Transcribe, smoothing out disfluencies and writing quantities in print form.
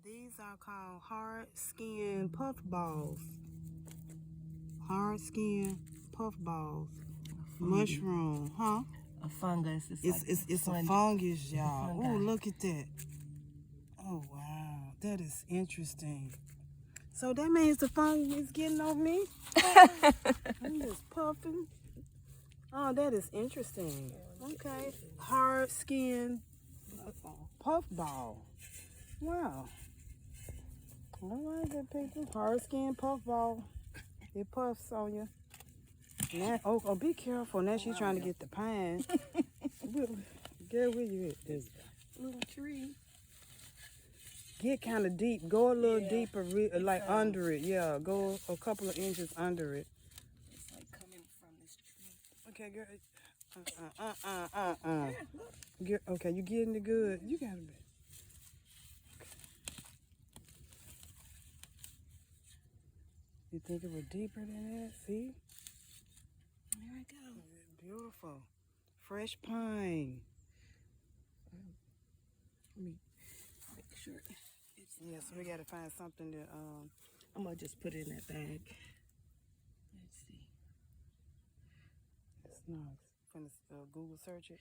These are called hard skin puff balls. Hard skin puff balls. Mushroom, huh? A fungus. It's a fungus, y'all. Oh, look at that. Oh, wow. That is interesting. So that means the fungus is getting on me? I'm just puffing. Oh, that is interesting. Okay. Hard skin puff ball. Wow. All right, good people. Hard skin puff ball. It puffs on you. Now, oh, be careful. Now she's trying to get the pine. Get where you at? This little tree. Get kind of deep. Go a little deeper, like under it. Yeah, go a couple of inches under it. It's like coming from this tree. Okay, girl. Okay, you getting it good. You got it. You think it was deeper than that? See? There I go. Beautiful. Fresh pine. Let me make sure. Yes, we got to find something to, I'm going to just put it in that bag. Let's see. It's nice. From Google search it.